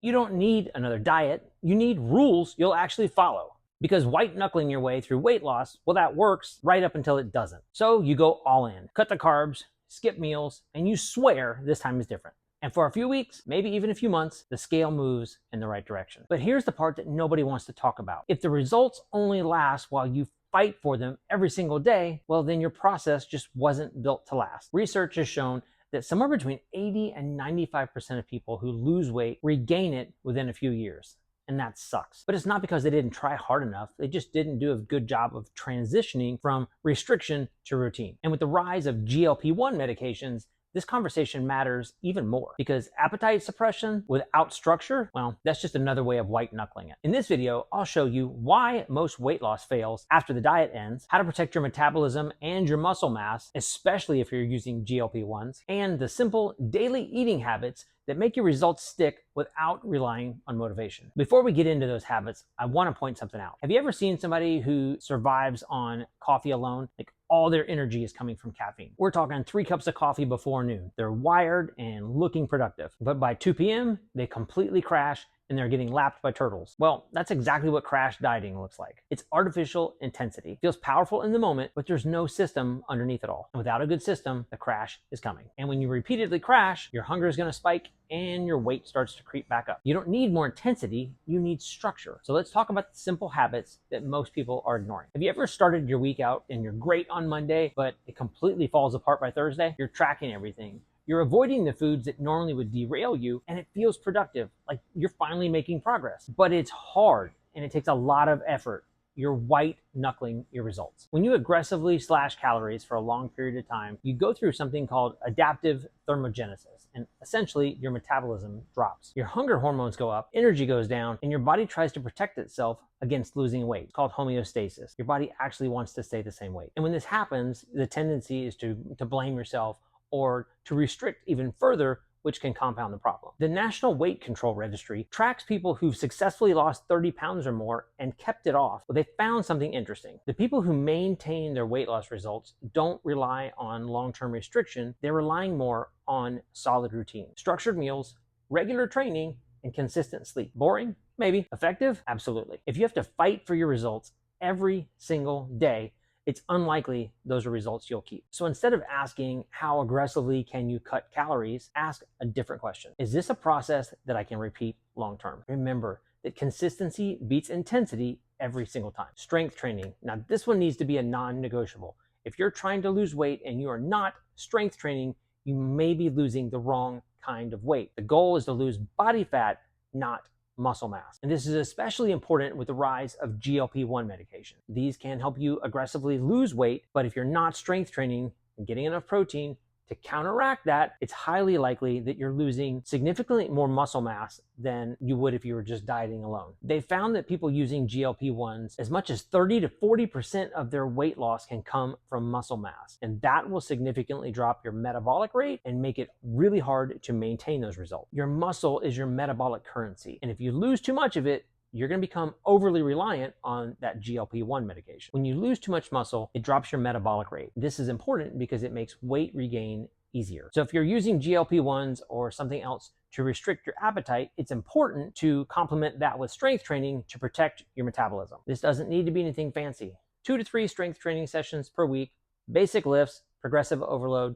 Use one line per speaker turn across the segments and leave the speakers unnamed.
You don't need another diet. You need rules you'll actually follow. Because white knuckling your way through weight loss, well, that works right up until it doesn't. So you go all in, cut the carbs, skip meals, and you swear this time is different. And for a few weeks, maybe even a few months, the scale moves in the right direction. But here's the part that nobody wants to talk about. If the results only last while you fight for them every single day, well, then your process just wasn't built to last. Research has shown that somewhere between 80 and 95% of people who lose weight regain it within a few years. And that sucks. But it's not because they didn't try hard enough. They just didn't do a good job of transitioning from restriction to routine. And with the rise of GLP-1 medications, this conversation matters even more because appetite suppression without structure, well, that's just another way of white knuckling it. In this video, I'll show you why most weight loss fails after the diet ends, how to protect your metabolism and your muscle mass, especially if you're using GLP-1s, and the simple daily eating habits that make your results stick without relying on motivation. Before we get into those habits, I want to point something out. Have you ever seen somebody who survives on coffee alone? Like all their energy is coming from caffeine. We're talking 3 cups of coffee before noon. They're wired and looking productive. But by 2 p.m., they completely crash and they're getting lapped by turtles. Well, that's exactly what crash dieting looks like. It's artificial intensity. It feels powerful in the moment, but there's no system underneath it all. And without a good system, the crash is coming. And when you repeatedly crash, your hunger is going to spike and your weight starts to creep back up. You don't need more intensity, you need structure. So let's talk about the simple habits that most people are ignoring. Have you ever started your week out and you're great on Monday, but it completely falls apart by Thursday? You're tracking everything. You're avoiding the foods that normally would derail you, and it feels productive, like you're finally making progress. But it's hard, and it takes a lot of effort. You're white knuckling your results. When you aggressively slash calories for a long period of time, you go through something called adaptive thermogenesis, and essentially your metabolism drops. Your hunger hormones go up, energy goes down, and your body tries to protect itself against losing weight. It's called homeostasis. Your body actually wants to stay the same weight. And when this happens, the tendency is to blame yourself or to restrict even further, which can compound the problem. The National Weight Control Registry tracks people who've successfully lost 30 pounds or more and kept it off. But they found something interesting. The people who maintain their weight loss results don't rely on long-term restriction. They're relying more on solid routine, structured meals, regular training, and consistent sleep. Boring? Maybe. Effective? Absolutely. If you have to fight for your results every single day, it's unlikely those are results you'll keep. So instead of asking how aggressively can you cut calories, ask a different question. Is this a process that I can repeat long term? Remember that consistency beats intensity every single time. Strength training. Now this one needs to be a non-negotiable. If you're trying to lose weight and you are not strength training, you may be losing the wrong kind of weight. The goal is to lose body fat, not muscle mass. And this is especially important with the rise of GLP-1 medication. These can help you aggressively lose weight, but if you're not strength training and getting enough protein to counteract that, it's highly likely that you're losing significantly more muscle mass than you would if you were just dieting alone. They found that people using GLP-1s, as much as 30 to 40% of their weight loss can come from muscle mass. And that will significantly drop your metabolic rate and make it really hard to maintain those results. Your muscle is your metabolic currency. And if you lose too much of it, you're going to become overly reliant on that GLP-1 medication. When you lose too much muscle, it drops your metabolic rate. This is important because it makes weight regain easier. So if you're using GLP-1s or something else to restrict your appetite, it's important to complement that with strength training to protect your metabolism. This doesn't need to be anything fancy. 2 to 3 strength training sessions per week, basic lifts, progressive overload,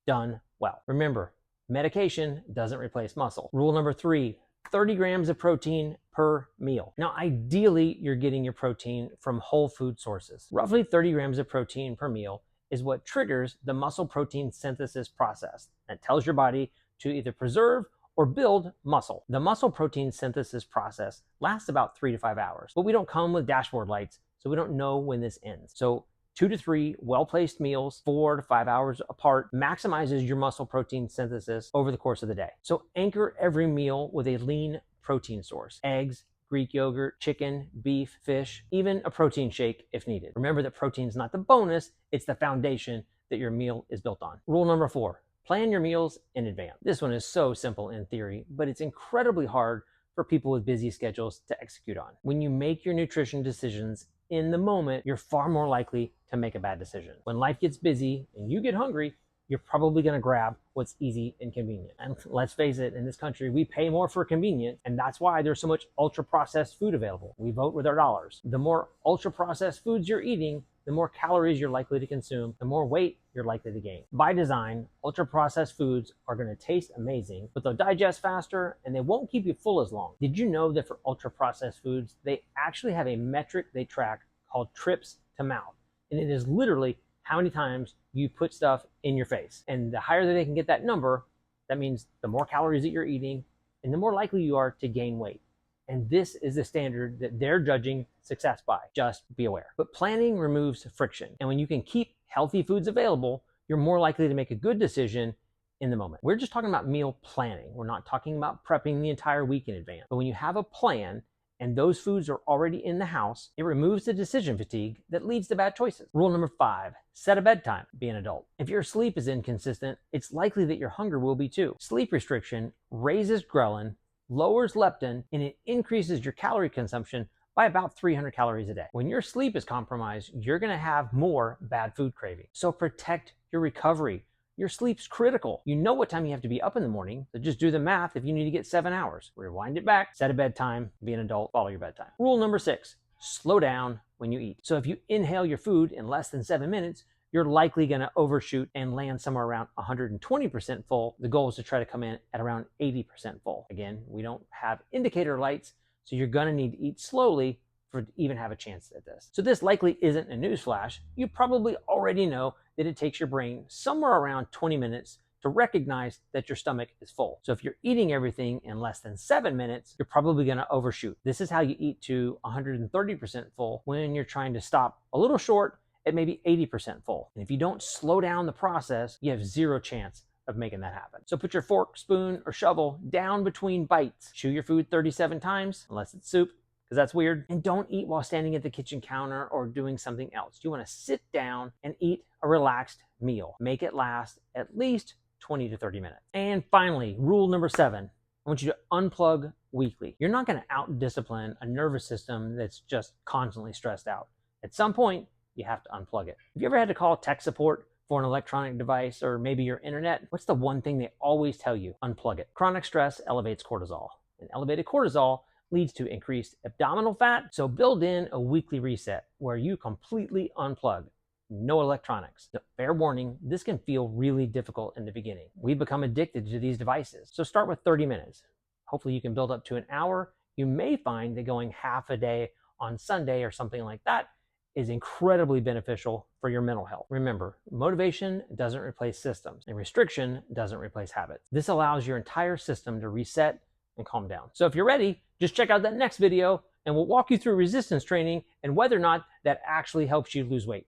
done well. Remember, medication doesn't replace muscle. Rule number 3, 30 grams of protein per meal. Now, ideally, you're getting your protein from whole food sources. Roughly 30 grams of protein per meal is what triggers the muscle protein synthesis process that tells your body to either preserve or build muscle. The muscle protein synthesis process lasts about 3 to 5 hours, but we don't come with dashboard lights, so we don't know when this ends. So 2 to 3 well-placed meals, 4 to 5 hours apart, maximizes your muscle protein synthesis over the course of the day. So anchor every meal with a lean protein source: eggs, Greek yogurt, chicken, beef, fish, even a protein shake if needed. Remember that protein is not the bonus, it's the foundation that your meal is built on. Rule number 4, plan your meals in advance. This one is so simple in theory, but it's incredibly hard for people with busy schedules to execute on. When you make your nutrition decisions in the moment, you're far more likely to make a bad decision. When life gets busy and you get hungry, you're probably going to grab what's easy and convenient. And let's face it, in this country, we pay more for convenience, and that's why there's so much ultra-processed food available. We vote with our dollars. The more ultra-processed foods you're eating, the more calories you're likely to consume, the more weight you're likely to gain. By design, ultra-processed foods are going to taste amazing, but they'll digest faster and they won't keep you full as long. Did you know that for ultra-processed foods, they actually have a metric they track called trips to mouth? And it is literally how many times you put stuff in your face. And the higher that they can get that number, that means the more calories that you're eating and the more likely you are to gain weight. And this is the standard that they're judging success by. Just be aware. But planning removes friction. And when you can keep healthy foods available, you're more likely to make a good decision in the moment. We're just talking about meal planning. We're not talking about prepping the entire week in advance. But when you have a plan and those foods are already in the house, it removes the decision fatigue that leads to bad choices. Rule number 5, set a bedtime. Be an adult. If your sleep is inconsistent, it's likely that your hunger will be too. Sleep restriction raises ghrelin, lowers leptin, and it increases your calorie consumption by about 300 calories a day. When your sleep is compromised, you're gonna have more bad food cravings. So protect your recovery. Your sleep's critical. You know what time you have to be up in the morning, so just do the math if you need to get 7 hours. Rewind it back, set a bedtime, be an adult, follow your bedtime. Rule number 6, slow down when you eat. So if you inhale your food in less than 7 minutes, you're likely gonna overshoot and land somewhere around 120% full. The goal is to try to come in at around 80% full. Again, we don't have indicator lights, so you're gonna need to eat slowly for to even have a chance at this. So this likely isn't a newsflash. You probably already know that it takes your brain somewhere around 20 minutes to recognize that your stomach is full. So if you're eating everything in less than 7 minutes, you're probably gonna overshoot. This is how you eat to 130% full when you're trying to stop a little short at maybe 80% full. And if you don't slow down the process, you have zero chance of making that happen. So put your fork, spoon, or shovel down between bites. Chew your food 37 times, unless it's soup, because that's weird. And don't eat while standing at the kitchen counter or doing something else. You want to sit down and eat a relaxed meal. Make it last at least 20 to 30 minutes. And finally, rule number 7, I want you to unplug weekly. You're not going to out-discipline a nervous system that's just constantly stressed out. At some point, you have to unplug it. Have you ever had to call tech support for an electronic device or maybe your internet? What's the one thing they always tell you? Unplug it. Chronic stress elevates cortisol, and elevated cortisol leads to increased abdominal fat. So build in a weekly reset where you completely unplug. No electronics. Fair warning, this can feel really difficult in the beginning. We become addicted to these devices. So start with 30 minutes. Hopefully you can build up to an hour. You may find that going half a day on Sunday or something like that is incredibly beneficial for your mental health. Remember, motivation doesn't replace systems, and restriction doesn't replace habits. This allows your entire system to reset and calm down. So if you're ready, just check out that next video and we'll walk you through resistance training and whether or not that actually helps you lose weight.